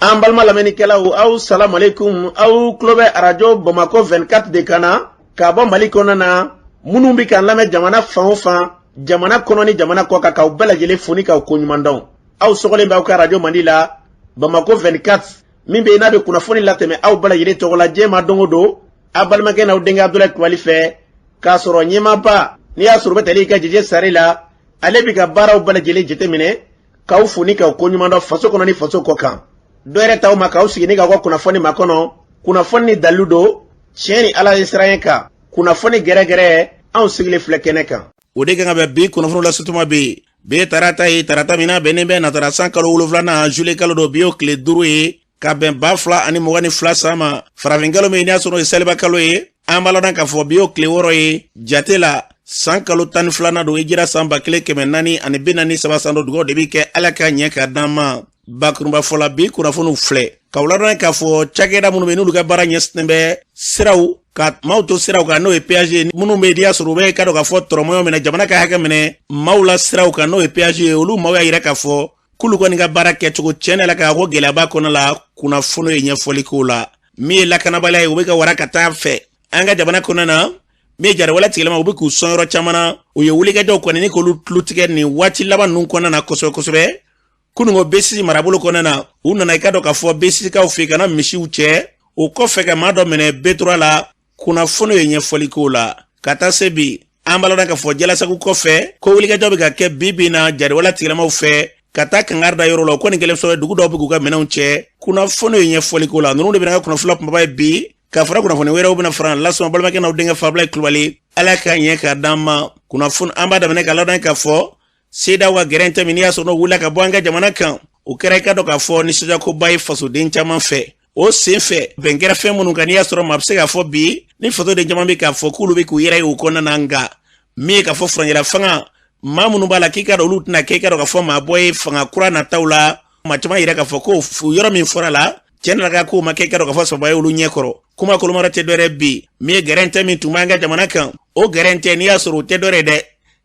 An balma lamɛnnikɛlaw aw salamu alaikum aw tulo bɛ radio Bamako 24 de kan na ka bɔ Mali kɔnɔ na minnu bɛ k'an lamɛn jamana fan o fan jamana kɔnɔ ni jamana kɔ kan k'aw bɛɛ lajɛlen foni k'aw koɲuman dɔn aw sɔgɔlen b'aw ka radio Mandi la Bamako 24 min bɛ n'a bɛ kunnafoni latɛmɛ aw bɛɛ lajɛlen tɔgɔ la diɲɛ ma don o don a balimakɛ n'aw denkɛ Abdulaye Kulibali fɛ k'a sɔrɔ ɲɛmaaba n'i y'a sɔrɔ bɛ tali ka jɛjɛ sari la ale bɛ ka baaraw bɛɛ lajɛlen jateminɛ k'aw foni k'aw koɲuman dɔn faso kɔnɔ ni faso kɔ kan. Dɔɛrɛ taw ma k'aw sigi ni k'aw ka kunnafoni makɔnɔ kunnafoni ni dalilu don tiɲɛ ni Ala ye sira ye kan kunnafoni gɛrɛgɛrɛ anw sigilen filɛ kɛnɛ kan. O de kan ka bɛn bi kunnafoni lasutuma bɛ bi tarata ye tarata min na bɛnnen bɛ natara san kalo 7 juillet kalo don bi y'o tile 5 ye ka bɛn 2022 san ma farafin kalo min n'i y'a sɔrɔ ye seliba kalo ye an b'a lɔn k'a fɔ bi y'o tile 6 ye jate la san kalo 12 don hijira san 1443 san don dugawu de bɛ kɛ Ala ka ɲɛ ka d'an ma. Bakurunba fɔla bi kunnafoniw filɛ k'aw ladɔn k'a fɔ cakɛda minnu bɛ n'olu ka baara ɲɛsinnen bɛ siraw ka maaw to siraw kan n'o ye péage minnu bɛ n'i y'a sɔrɔ u bɛ ka dɔn k'a fɔ tɔrɔmɔɲɔ minɛ jamana ka hakɛ minɛ maaw la siraw kan n'o ye péage ye olu maaw y'a yira k'a fɔ k'olu kɔni ka baara kɛcogo tiɲɛ la k'a ko gɛlɛyaba kɔnɔ la kunnafoni ye ɲɛfɔli k'o la min ye lakanabaliya ye u bɛ ka wara ka taa fɛ an ka jamana kɔnɔ na min ye jariwala tigɛlama u bɛ k'u sɔn yɔrɔ caman na u ye wulikɛjɔw kɔni ni k'olu tulo tigɛ nin waati laban ninnu kɔnɔna na kosɛbɛ kosɛbɛ kunungo B6 marabolo kɔnɔ na u nana i ka dɔn k'a fɔ B6 kaw fɛ kana misiw cɛ o kɔfɛ ka maa dɔ minɛ B3 la kunnafoni ye ɲɛfɔli k'o la ka taa se bi an b'a lɔn k'a fɔ jalasago kɔfɛ ko wulikɛjɔ bɛ ka kɛ bi na jariwala tigɛlamaw fɛ ka taa kangari da yɔrɔ la ko nin kɛlen sɔrɔ dugu dɔw bɛ k'u ka minɛnw cɛ kunnafoni ye ɲɛfɔli k'o la ninnu de bɛna ka kunnafoni kumaba ye bi ka fara kunnafoni wɛrɛw bɛna fara lasɔn balimakɛ n'aw denkɛ Abdulaye Kulibali Ala ka ɲɛ ka d'an ma kunnafoni an b'a daminɛ ka ladɔn k'a fɔ CEDEAO ka gɛrɛn tɛ min n'i y'a sɔrɔ n'o wulila ka bɔ an ka jamana kan o kɛra i ka dɔn k'a fɔ nisɔndiyakoba ye fasoden caman fɛ o sen fɛ bɛn kɛra fɛn minnu kan n'i y'a sɔrɔ maa bɛ se k'a fɔ bi ni fasoden caman bɛ k'a fɔ k'olu bɛ k'u yɛrɛ ye o kɔnɔna na nka min ye k'a fɔ furancɛla fanga maa minnu b'a la k'i ka dɔn olu tɛna kɛ i ka dɔn k'a fɔ maa bɔ ye fanga kura nataw la maa caman yɛrɛ k'a fɔ ko yɔrɔ min fɔra la tiɲɛ na ka k'o ma kɛ i ka dɔn k'a fɔ sɔrɔ ye olu ɲɛkɔrɔ kuma kolomara tɛ dɔ wɛrɛ bi min ye gɛrɛn tɛ min tun b'an ka jamana kan o gɛrɛn tɛ n'i y'a sɔrɔ o tɛ dɔ wɛrɛ dɛ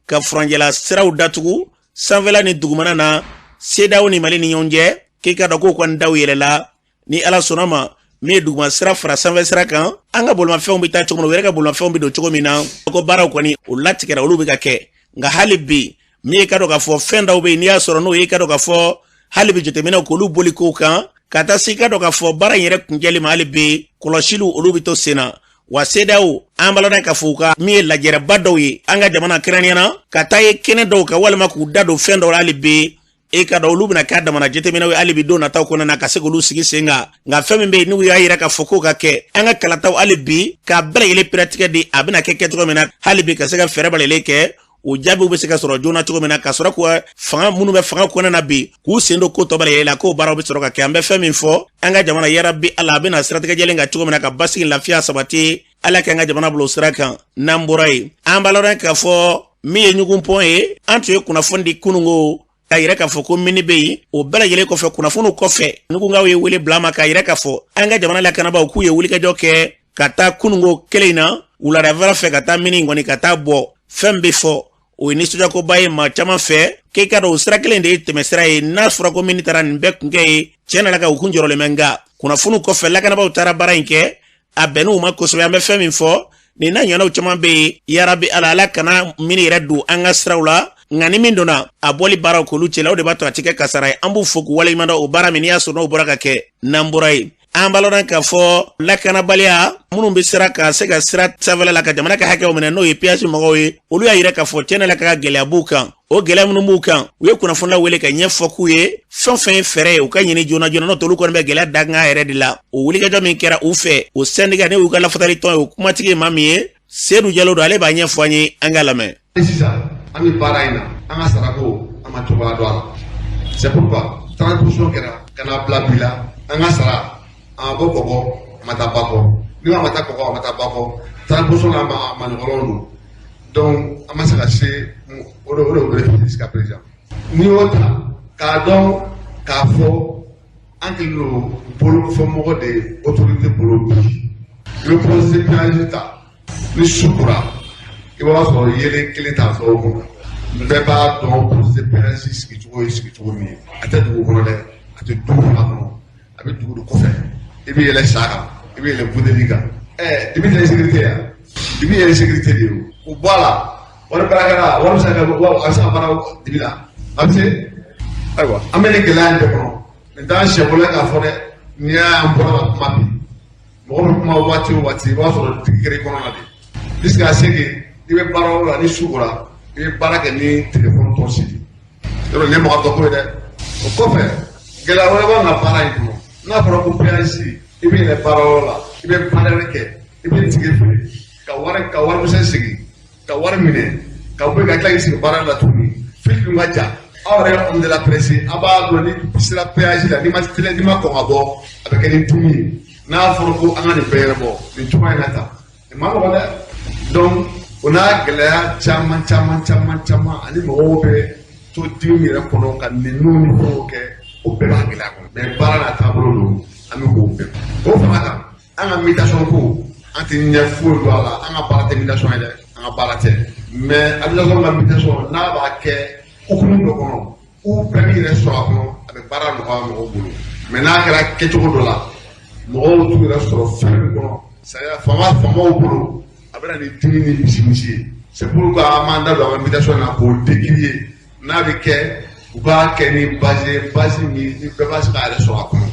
ka furancɛla siraw datugu sanfɛla ni dugumana na CEDEAO ni Mali ni ɲɔgɔn cɛ k'i ka dɔn k'o kɔni daw yɛrɛ la ni Ala sɔnna ma min ye duguma sira fara sanfɛ sira kan an ka bolimafɛnw bɛ taa cogo min na u yɛrɛ ka bolimafɛnw bɛ don cogo min na ko baaraw kɔni o latigɛra olu bɛ ka kɛ nka hali bi min ye ka dɔn k'a fɔ fɛn dɔw bɛ yen n'i y'a sɔrɔ n'o ye ka dɔn k'a fɔ hali bi jateminɛw k'olu boli kow kan ka taa se ka dɔn k'a fɔ baara in yɛrɛ kuncɛli ma hali bi kɔlɔsiliw olu bɛ to sen na wa CEDEAO an b'a lɔn k'a fɔ u ka min ye lajɛrɛba dɔw ye an ka jamana kɛrɛnkɛrɛnnenya ka taa ye kɛnɛ dɔw kan walima k'u da don fɛn dɔw la hali bi e ka dɔn olu bɛna k'a damana jateminɛw ye hali bi don nataw kɔnɔna na ka se k'olu sigi sen kan nka fɛn min bɛ yen n'u y'a yira k'a fɔ k'o ka kɛ an ka kalataw hali bi k'a bɛɛ lajɛlen pɛrɛtigɛ di a bɛna kɛ kɛcogo min na hali bi ka se ka fɛɛrɛ balalen kɛ o jaabiw bɛ se ka sɔrɔ joona cogo min na ka sɔrɔ k'u fanga minnu bɛ fanga kɔnɔna na bi k'u sen don ko tɔ bɛɛ la k'o baaraw bɛ sɔrɔ ka kɛ an bɛ fɛn min fɔ an ka jamana yarabi Ala a bɛna siratigɛ jɛlen kan cogo min na ka basigi lafiya sabati Ala k'an ka jamana bila o sira kan n'an bɔra yen an b'a lɔn k'a fɔ min ye ɲugunpɔn ye an tun ye kunnafoni di kunungo k'a yira k'a fɔ ko mini bɛ yen o bɛɛ lajɛlen kɔfɛ kunnafoniw kɔfɛ nugunkaw ye wele bila ma k'a yira k'a fɔ an ka jamana lakanabaaw k'u ye wulikajɔ kɛ ka taa kunungo kelen in na wuladafɛla fɛ ka taa mini kɔni ka taa bɔ fɛn bɛ fɔ o ye nisɔndiyakoba ye maa caman fɛ k'i ka dɔn o sira kelen de ye tɛmɛsira ye n'a fɔra ko mini taara nin bɛɛ kunkɛ ye tiɲɛ na la ka u kun jɔrɔlen bɛ nka kunnafoniw kɔfɛ lakanabaaw taara baara in kɛ a bɛnn'u ma kosɛbɛ an bɛ fɛn min fɔ nin n'a ɲɔgɔnnaw caman bɛ yen yarabi Ala kana mini yɛrɛ don an ka siraw la nka ni min donna a bɔli baaraw k'olu cɛ la o de b'a to a tɛ kɛ kasara ye an b'u fo k'u waleɲuman dɔn o baara min n'i y'a sɔrɔ n'o bɔra ka kɛ n'an bɔra yen an b'a lɔn k'a fɔ lakanabaliya minnu bɛ sira ka se ka sira sanfɛla la ka jamana ka hakɛw minɛ n'o ye péage mɔgɔw ye olu y'a yira k'a fɔ tiɲɛ na la ka gɛlɛya b'u kan o gɛlɛya minnu b'u kan u ye kunnafoni lawele ka ɲɛfɔ k'u ye fɛn fɛn ye fɛɛrɛ ye u ka ɲini joona joona n'o tɛ olu kɔni bɛ gɛlɛya dakan yɛrɛ de la o wulikajɔ min kɛra u fɛ o syndicat ne y'u ka lafatali tɔn ye o kumatigi ye maa min ye Seydou Diallo don ale b'a ɲɛfɔ an ye an ka lamɛn. Sisan an bɛ baara in na an ka sarako an ma cogoya dɔn a la c'est pourquoi transition kɛra ka n'a bila bi la an ka sara an bɔ kɔkɔ a ma taa ba kɔ ni ma taa kɔkɔ a ma taa ba kɔ transition na ma ɲɔgɔnw don donc an ma se ka se o de wele jusqu'à présent n'i y'o ta k'a dɔn k'a fɔ an kɛlen don bolofɛmɔgɔ de autorité bolo bi le procès péage ta ni sukura i b'a sɔrɔ yelen kelen t'a sɔrɔ o kɔnɔ bɛɛ b'a dɔn procès péage sigicogo ye sigicogo min ye a tɛ dugu kɔnɔ dɛ a tɛ du fana kɔnɔ a bɛ dugu de kɔfɛ i bɛ yɛlɛ sa kan i bɛ yɛlɛ budeli kan i bɛ yɛlɛ sécurité ya i bɛ yɛlɛ sécurité de ye o bɔ a la wari baarakɛla wari bɛ se ka a bɛ se ka baara dibi la a bɛ se ayiwa an bɛ nin gɛlɛya in bɛɛ kɔnɔ nin t'an siɲɛ fɔlɔ k'a fɔ dɛ n'i y'an bɔra ka kuma bi mɔgɔ bɛ kuma waati o waati i b'a sɔrɔ digikɛrɛ kɔnɔ de jusqu'à ce que i bɛ baara yɔrɔ la ni su kora i bɛ baara kɛ ni téléphone tɔsi de yɔrɔ nin ye mɔgɔ dɔ ko ye dɛ o kɔfɛ gɛlɛya wɛrɛ b'an ka baara in kɔnɔ n'a fɔra ko PAC i bɛ yɛlɛ baara yɔrɔ la i bɛ panɛli kɛ i bɛ tigɛ feere ka warimisɛn sigi ka wari minɛ ka bɔ ka tila k'i sigi baara la tuguni fili dun ka ja aw yɛrɛ homme de la presse a b'a dɔn ni sera PAC la n'i ma kɔn ka bɔ a bɛ kɛ ni dimi ye n'a fɔra ko an ka nin bɛɛ yɛrɛ bɔ nin cogoya in na tan nin ma nɔgɔn dɛ donc o n'a gɛlɛya caman ani mɔgɔw bɛ to dimi yɛrɛ kɔnɔ ka ninnu ni fɛnw kɛ o bɛɛ b'a gɛlɛya kɔnɔ mais baara n'a taabolo don an bɛ k'o bɛɛ o fana kan an ka mutation ko an tɛ ɲɛ foyi don a la an ka baara tɛ mutation ye dɛ an ka baara tɛ mais habilitation ka mutation n'a b'a kɛ hukumu dɔ kɔnɔ u bɛɛ b'i yɛrɛ sɔrɔ a kɔnɔ a bɛ baara nɔgɔya mɔgɔw bolo mais n'a kɛra kɛcogo dɔ la mɔgɔw t'u yɛrɛ sɔrɔ fɛn min kɔnɔ c'est-à-dire faamaw bolo a bɛ na ni dimi ni misi ye c'est pourquoi an m'an da don an ka mutation na k'o décrier n'a bɛ kɛ u b'a kɛ ni base min ni bɛɛ b'a se k'a yɛrɛ sɔrɔ a kɔnɔ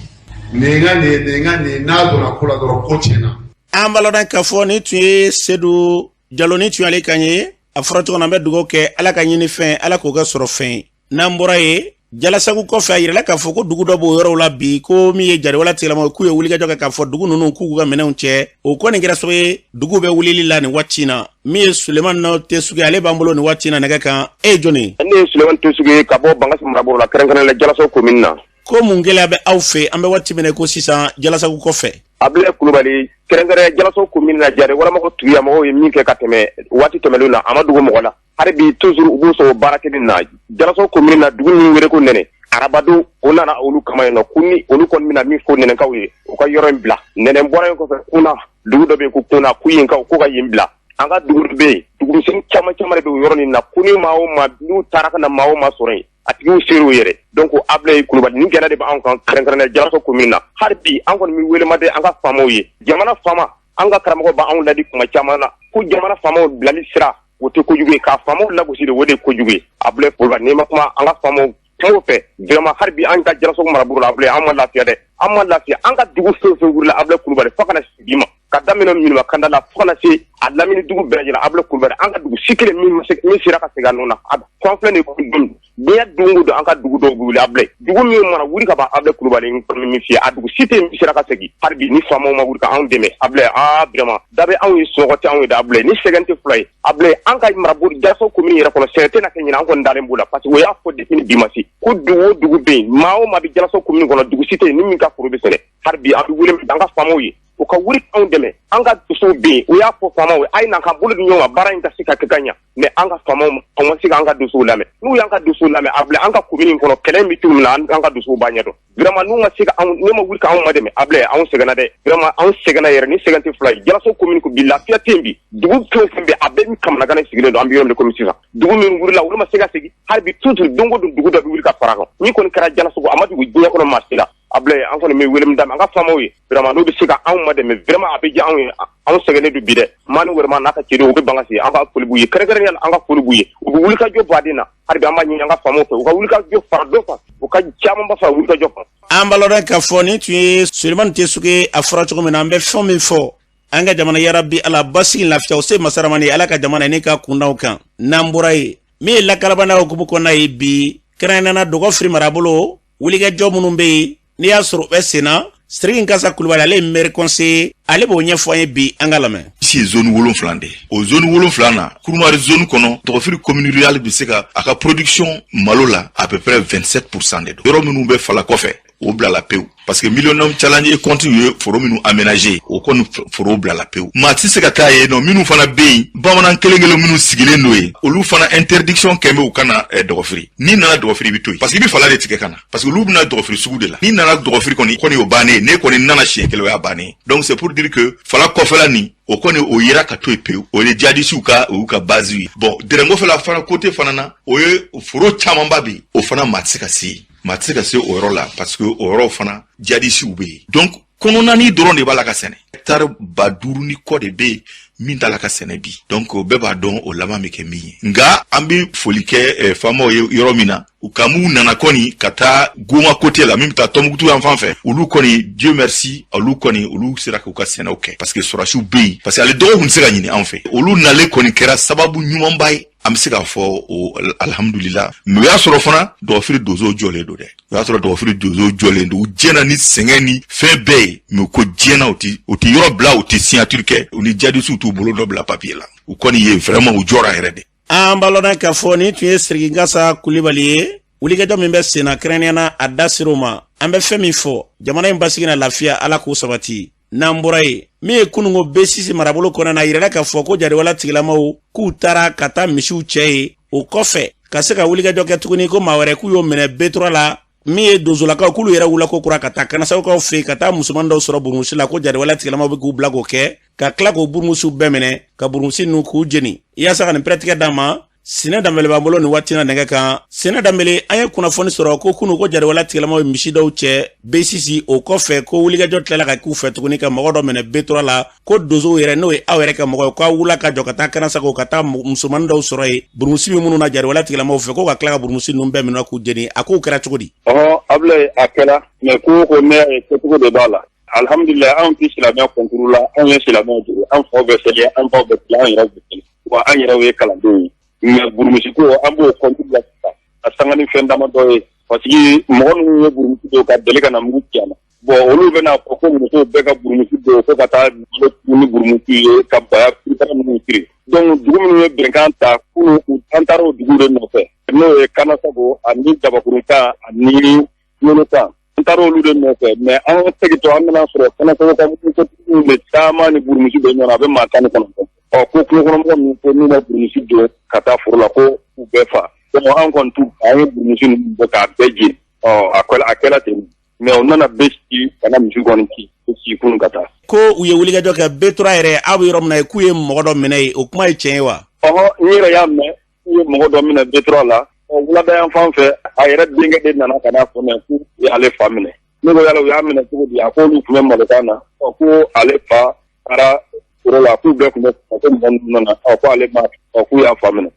nin n'a donna ko la dɔrɔn ko tiɲɛna. An b'a lɔn k'a fɔ nin tun ye Sedu Jalo ni tun y'ale kan ye a fɔra cogo min na an bɛ dugawu kɛ Ala ka ɲini fɛn Ala k'o kɛ sɔrɔ fɛn n'an bɔra ye Jalasagu kɔfɛ a yirala k'a fɔ ko dugu dɔ b'o yɔrɔw la bi ko min ye Jariwala tigilamɔgɔw k'u ye wulikajɔ kɛ k'a fɔ dugu ninnu k'u ka minɛnw cɛ o kɔni kɛra sababu ye dugu bɛ wulili la nin waati in na min ye Sulemani Tesuge ale b'an bolo nin waati in na nɛgɛ kan e ye jɔnni? Ne ye Sulemani Tesuge ka bɔ Bangasi marabolo la kɛrɛnkɛrɛnnen la Jalasagu commune na. Ko mun gɛlɛya bɛ aw fɛ an bɛ waati min na ko sisan Jalasagu kɔfɛ? Ablaye Kulubali kɛrɛnkɛrɛnnen Jalasagu commune na Jariwala tugiya mɔgɔw ye min kɛ ka tɛmɛ waati tɛmɛnlenw na a ma dogo mɔgɔ la hali bi toujours u b'u sɔrɔ baara kelen na Jalasagu commune na dugu min wele ko Nɛnɛ arabado o nana olu kama yen nɔ ko ni olu kɔni bɛna min fɔ nɛnɛkaw ye u ka yɔrɔ in bila nɛnɛ bɔra yen kɔfɛ kuna dugu dɔ bɛ yen ko kuna ku yenkaw ko ka yen bila an ka dugu dɔ bɛ yen dugumisɛnnin caman de bɛ o yɔrɔ nin na ko ni maa o maa n'u taara ka na maa o maa sɔrɔ yen a tigiw ser'u yɛrɛ donc Ablaye Kulubali nin gɛlɛya de bɛ anw kan kɛrɛnkɛrɛnnen Jalasagu commune na hali bi an kɔni bɛ welemaden an ka faamaw ye jamana faama an ka karamɔgɔ b'anw ladi kuma caman na ko jamana faamaw bilali sira o tɛ kojugu ye k'a faamaw lagosi de o de ye kojugu ye Ablaye Kulubali n'i ma kuma an ka faamaw fɛn o fɛ vraiment hali bi an ka Jalasagu marabolo la Ablaye an ma lafiya dɛ an ma lafiya an ka dugu fɛn o fɛn wulila Ablaye Kulubali fo kana sigi ma ka daminɛ Ɲinuman Kanda la fo kana se a lamini dugu bɛɛ lajɛlen Ablaye Kulubali an ka dugu si kelen min sera ka segin a nɔ na kɔn filɛ nin ye ko don diɲɛ don o don an ka dugu dɔw bɛ wuli Ablaye dugu min mana wuli ka ban Ablaye Kulubali min fiyɛ a dugu si tɛ min sera ka segin hali bi ni faamaw ma wuli ka anw dɛmɛ Ablaye vraiment da bɛ anw ye sunɔgɔ tɛ anw ye dɛ Ablaye ni sɛgɛn tɛ fila ye Ablaye an ka marabolo Jalasagu commune yɛrɛ kɔnɔ sɛgɛn tɛ na kɛ ɲinɛ an kɔni dalen b'o la parce que o y'a fɔ depuis ni bi ma se ko dugu o dugu bɛ yen maa o maa bɛ Jalasagu commune kɔnɔ dugu si tɛ yen ni min ka foro bɛ sɛnɛ hali bi an bɛ wele an ka faamaw ye u ka wuli anw dɛmɛ an ka dusuw bɛ yen o y'a fɔ faamaw ye a ye n'an ka bolo di ɲɔgɔn ma baara in ka se ka kɛ ka ɲɛ mais an ka faamaw an ma se k'an ka dusuw lamɛn n'u y'an ka dusuw lamɛn Ablaye an ka commune in kɔnɔ kɛlɛ in bɛ cogo min na an ka dusuw b'a ɲɛdɔn vraiment n'u ma se ka anw ne ma wuli k'anw ma dɛmɛ Ablaye anw sɛgɛnna dɛ vraiment anw sɛgɛnna yɛrɛ ni sɛgɛn tɛ fila ye Jalasagu commune ko bi lafiya tɛ yen bi dugu fɛn o fɛn bɛ a bɛɛ ni Kamanagan sigilen don an bɛ yɔrɔ min komi sisan dugu min wulila olu ma se ka segin hali bi toujours don o don dugu dɔ bɛ wuli ka fara kan min kɔni kɛra Jalasagu a ma dugu diɲɛ kɔnɔ maa si la Ablaye an kɔni bɛ wele min daminɛ an ka faamaw ye vraiment n'u bɛ se ka anw ma dɛmɛ vraiment a bɛ diya anw ye anw sɛgɛnnen don bi dɛ maa ni wɛrɛma n'a ka cɛdenw u bɛ Bangasi an ka foli b'u ye kɛrɛnkɛrɛnnen an ka foli b'u ye u bɛ wulikajɔ baden na hali bi an b'a ɲini an ka faamaw fɛ u ka wulikajɔ fara dɔ kan u ka camanba fara wulikajɔ kan. An b'a lɔn k'a fɔ nin tun ye Sulemani Tesuge a fɔra cogo min na an bɛ fɛn min fɔ an ka jamana yarabi Ala basigi lafiya o se masaramani Ala ka jamana ni ka kundaw kan n'an bɔra ye min ye lakalabana hukumu kɔnɔna ye bi kɛrɛnkɛrɛnnena Dɔgɔfiri marabolo wulikajɔ minnu bɛ yen n'i y'a sɔrɔ u bɛ sen na Sidiki Nkasa Kulubali ale ye maire conseiller ale b'o ɲɛfɔ an ye bi an ka lamɛn. Si ye zone 7 de o zone 7 na Kurumari zone kɔnɔ Dɔgɔfiri commune rurale bɛ se ka a ka production malo la à peu près 27% de don yɔrɔ minnu bɛ fala kɔfɛ o bila la pewu parce que Millennium Challenge et continue foro minnu aménager o kɔni foro bila la pewu maa ti se ka taa yen nɔ minnu fana bɛ yen bamanan kelen minnu sigilen do yen olu fana interdiction kɛmɛ u kana Dɔgɔfiri ni nana Dɔgɔfiri bɛ to yen parce que i bɛ fala de tigɛ ka na parce que olu bɛna Dɔgɔfiri sugu de la ni nana Dɔgɔfiri kɔni o bannen ne kɔni nana siɲɛ kelen o y'a bannen donc c'est pour dire que fala kɔfɛla nin o kɔni o yera ka to yen pewu o ye jadisiw ka o y'u ka base ye bon dɛrɛngo fɛla fana côté fana na o ye foro camanba bɛ yen o fana maa ti se ka se maa ti se ka se o yɔrɔ la parce que o yɔrɔ fana jadisiw be yen. Donc kɔnɔnani dɔrɔn de b'a la ka sɛnɛ. Hectare 5,000 ni kɔ de be yen min t'a la ka sɛnɛ bi. Donc bɛɛ b'a dɔn o laban bɛ kɛ min ye. Nga an bɛ foli kɛ faamaw ye yɔrɔ min na. U ka mun nana kɔni ka taa Goma côté la min bɛ taa Tɔnbukutu yan fan fɛ. Olu kɔni Dieu merci olu kɔni olu sera k'u ka sɛnɛw kɛ. Parce que sɔrɔsiw be yen. Parce que ale dɔgɔ kun tɛ se ka ɲini anw fɛ. Olu nalen kɔni kɛra sababu ɲumanba ye. An bɛ se k'a fɔ o alhamdulillah. Mais o y'a sɔrɔ fana dɔgɔfiri dozo jɔlen don dɛ. O y'a sɔrɔ dɔgɔfiri dozo jɔlen don. U jɛna ni sɛgɛn ni fɛn bɛɛ ye. Mais u ko jɛna u tɛ yɔrɔ bila u tɛ signature kɛ. U ni jadisiw t'u bolo dɔ bila papier la. U kɔni ye vraiment u jɔra yɛrɛ de. An balona k'a fɔ ni tun ye Siriki Gasa Kulibali ye. Wulikajɔ min bɛ senna kɛrɛnkɛrɛnnenya a da sir'o ma. An bɛ fɛn min fɔ jamana in basigi na lafiya Ala k'o sabati. N'an bɔra ye min ye kunungo B6 marabolo kɔnɔna na yirala k'a fɔ ko jadewala tigilamaw k'u taara ka taa misiw cɛ ye o kɔfɛ ka se ka wulikajɔ kɛ tuguni ko maa wɛrɛ k'u y'o minɛ B3 la min ye donsolakaw k'ulu yɛrɛ wula ko kura ka taa kanasawukaw fɛ yen ka taa musoman dɔw sɔrɔ burumusi la ko jadewala tigilamaw bɛ k'u bila k'o kɛ ka tila k'o burumusiw bɛɛ minɛ ka burumusi ninnu k'u jeni yaasa ka nin pɛrɛtigɛ d'an ma. Sina Dambele b'an bolo nin waati na nɛgɛ kan. Sina Dambele an ye kunnafoni sɔrɔ ko kunu ko jadewala tigilamaw ye misi dɔw cɛ B6 o kɔfɛ ko wulikajɔ tilala ka k'u fɛ tuguni ka mɔgɔ dɔ minɛ B3 la ko dozow yɛrɛ n'o ye aw yɛrɛ ka mɔgɔ ye k'aw wula ka jɔ ka taa kanasago ka taa musomanin dɔw sɔrɔ ye burumusi min minnu na jadewala tigilamaw fɛ ko ka tila ka burumusi ninnu bɛɛ minɛ k'u jeni a k'o kɛra cogo di? Ablaye a kɛra mais ko ne kɛcogo de b'a la. Alhamdulillah anw tɛ silamɛya kɔnturu la anw ye silamɛw juru an faw bɛ seli an baw bɛ tila an yɛrɛ bɛ seli wa an yɛrɛ ye kalandenw ye. Mais burumusi ko an b'o kɔnturu la sisan a sanga ni fɛn dama dɔ ye parce que mɔgɔ minnu ye burumusi dɔw ka deli ka na mugu ci a la. Bon olu bɛna fɔ ko musow bɛɛ ka burumusi dɔw ko ka taa ni burumusi ye ka baya kirikara minnu kiri. Donc dugu minnu ye bɛnkan ta kunu an taara o dugu de nɔfɛ n'o ye Kanasago ani Jabakuruka ani Yolotan. An taara olu de nɔfɛ mais an segintɔ an bɛna sɔrɔ Kanasago ka musotigiw de caman ni burumusi bɛ ɲɔgɔn na a bɛ maa 19. Ko kunokɔnɔmɔgɔ ninnu ko n'u ma burumusi don ka taa foro la ko u bɛɛ fa. Donc an kɔni an ye burumusi ninnu bɔ k'a bɛɛ jeni. A kɛra ten mais u nana bɛɛ sigi ka na misi kɔni ci ko sigi kunun ka taa. Ko u ye wulikajɔ kɛ B3 yɛrɛ aw bɛ yɔrɔ min na ye k'u ye mɔgɔ dɔ minɛ ye o kuma ye tiɲɛ ye wa? N yɛrɛ y'a mɛn k'u ye mɔgɔ dɔ minɛ B3 la. Wulada yan fan fɛ a yɛrɛ denkɛ de nana ka n'a fɔ mɛ k'u ye ale fa minɛ. Ne ko yala u y'a minɛ cogo di a ko olu tun bɛ malokan na ko ale fa taara foro la k'u bɛɛ tun bɛ ko mɔgɔ ninnu nana ko ale ma k'u y'a fa minɛ.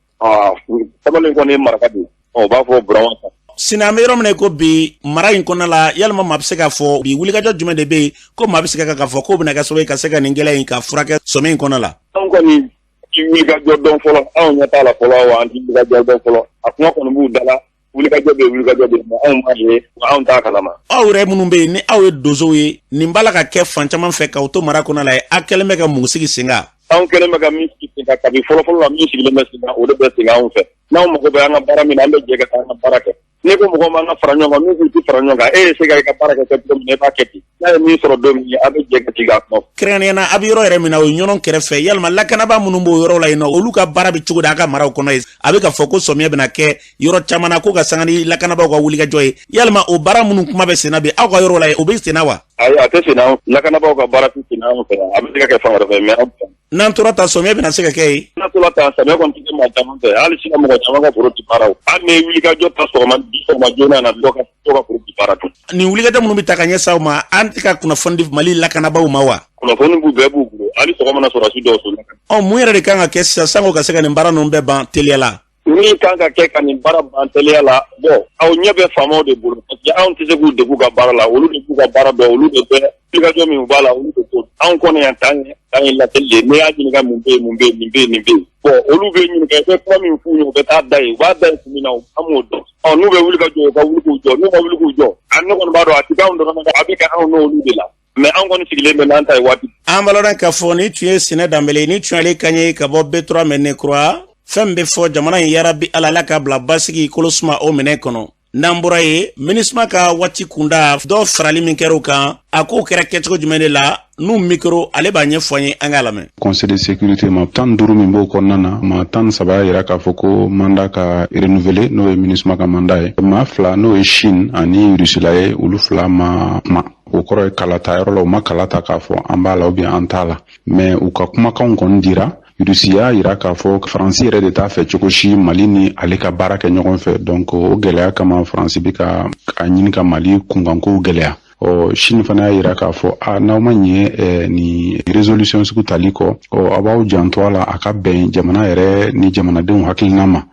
Kamalen kɔni ye maraka de ye u b'a fɔ Burama kan. Sini an bɛ yɔrɔ min na ko bi mara in kɔnɔna la yalima maa bɛ se k'a fɔ bi wulikajɔ jumɛn de bɛ yen ko maa bɛ se k'a fɔ k'o bɛna kɛ sababu ye ka se ka nin gɛlɛya in ka furakɛ sɔmi in kɔnɔ la. Anw kɔni wulikajɔ dɔn fɔlɔ anw ɲɛ t'a la fɔlɔ wa an ti wulikajɔ dɔn fɔlɔ a kuma kɔni b'u da la wulikajɔ bɛ mais anw m'a ye anw t'a kalama. Aw yɛrɛ minnu bɛ yen ni aw ye donsow ye nin b'a la ka kɛ fan caman fɛ k'aw to mara kɔnɔ la ye a kɛlen bɛ ka mun sigi sen kan. Anw kɛlen bɛ ka min sigi sen kan kabi fɔlɔfɔlɔ la min sigilen bɛ sen kan o de bɛ segin anw fɛ n'anw mago bɛ an ka baara min na an bɛ jɛ ka taa an ka baara kɛ. Ne ko mɔgɔ man ka fara ɲɔgɔn kan n'u tɛ fara ɲɔgɔn kan e ye se ka i ka baara kɛ cogo min na i b'a kɛ ten n'a ye min sɔrɔ don min a bɛ jɛ ka ci k'a kuma. Kɛrɛnkɛrɛnnenya a bɛ yɔrɔ yɛrɛ min na o ye ɲɔnɔn kɛrɛfɛ yalima lakanabaa minnu b'o yɔrɔ la yen nɔ olu ka baara bɛ cogo di a ka maraw kɔnɔ ye a bɛ ka fɔ ko sɔmiya bɛna kɛ yɔrɔ caman na ko ka sanga ni lakanabaaw ka wulikajɔ ye yalima o baara minnu kuma bɛ senna bi aw ka yɔrɔ la yen o bɛ senna wa. Ayi a tɛ senna lakanabaaw ka baara tɛ senna anw fɛ a bɛ se ka kɛ fan wɛrɛ fɛ mais anw fɛ. N'an tora ta sɔmiya bɛna se ka kɛ yen. N'an tora ta samiya kɔni tɛ kɛ maa caman fɛ hali sini mɔgɔ caman ka foro ti baara o hali ni wulikajɔ ta sɔgɔma joona na dɔ ka foro ti baara tun. Nin wulikajɔ minnu bɛ ta ka ɲɛsin aw ma an tɛ ka kunnafoni di Mali lakanabaaw ma wa. Kunnafoni b'u bɛɛ b'u bolo hali sɔgɔma na sɔrɔdasi dɔw so. Mun yɛrɛ de kan ka kɛ sisan sanko ka se ka nin baara ninnu bɛɛ ban teliya la. Min kan ka kɛ ka nin baara ban teliya la aw ɲɛ bɛ faamaw de bolo parce que anw tɛ se k'u degu ka baara la olu de b'u ka baara dɔn olu de bɛ wulikajɔ min b'a la olu de ko anw kɔni yan t'an ye lateli de ne y'a ɲininka mun bɛ yen olu bɛ ɲininka i bɛ kuma min f'u ye u bɛ taa da ye u b'a da ye kun min na an m'o dɔn n'u bɛ wuli ka jɔ u ka wuli k'u jɔ n'u ma wuli k'u jɔ ne kɔni b'a dɔn a ti k'anw dɔrɔn a bɛ kɛ anw n'olu de la mais anw kɔni sigilen bɛ n'an ta ye waati. An balona k'a fɔ ni tun ye Sina Dambele ni tun ale Kaɲɛ ka bɔ B3 Mɛnɛkura fɛn bɛ fɔ jamana in yarabi ala ka bila basigi kolo suma o minɛ kɔnɔ. N'an bɔra ye MINUSMA ka waati kunda dɔ farali min kɛra o kan a k'o kɛra kɛcogo jumɛn de la n'u micro ale b'a ɲɛfɔ an ye an k'a lamɛn. Conseil de sécurité ma 15 min b'o kɔnɔna na ma 13 yira k'a fɔ ko mandat ka renouveler n'o ye MINUSMA ka mandat ye maa 2 n'o ye Chine ani Russie ye olu 2 ma kuma o kɔrɔ ye kala ta yɔrɔ la u ma kala ta k'a fɔ an b'a la ou bien an t'a la mais u ka kumakanw kɔni dira Russie y'a yira k'a fɔ Faransi yɛrɛ de t'a fɛ cogo si Mali ni ale ka baara kɛ ɲɔgɔn fɛ donc o gɛlɛya kama Faransi bɛ ka ɲini ka Mali kunkankow gɛlɛya Chine fana y'a yira k'a fɔ n'aw ma ɲɛ ni résolution sugu tali kɔ a b'aw janto a la a ka bɛn jamana yɛrɛ ni jamanadenw hakilina ma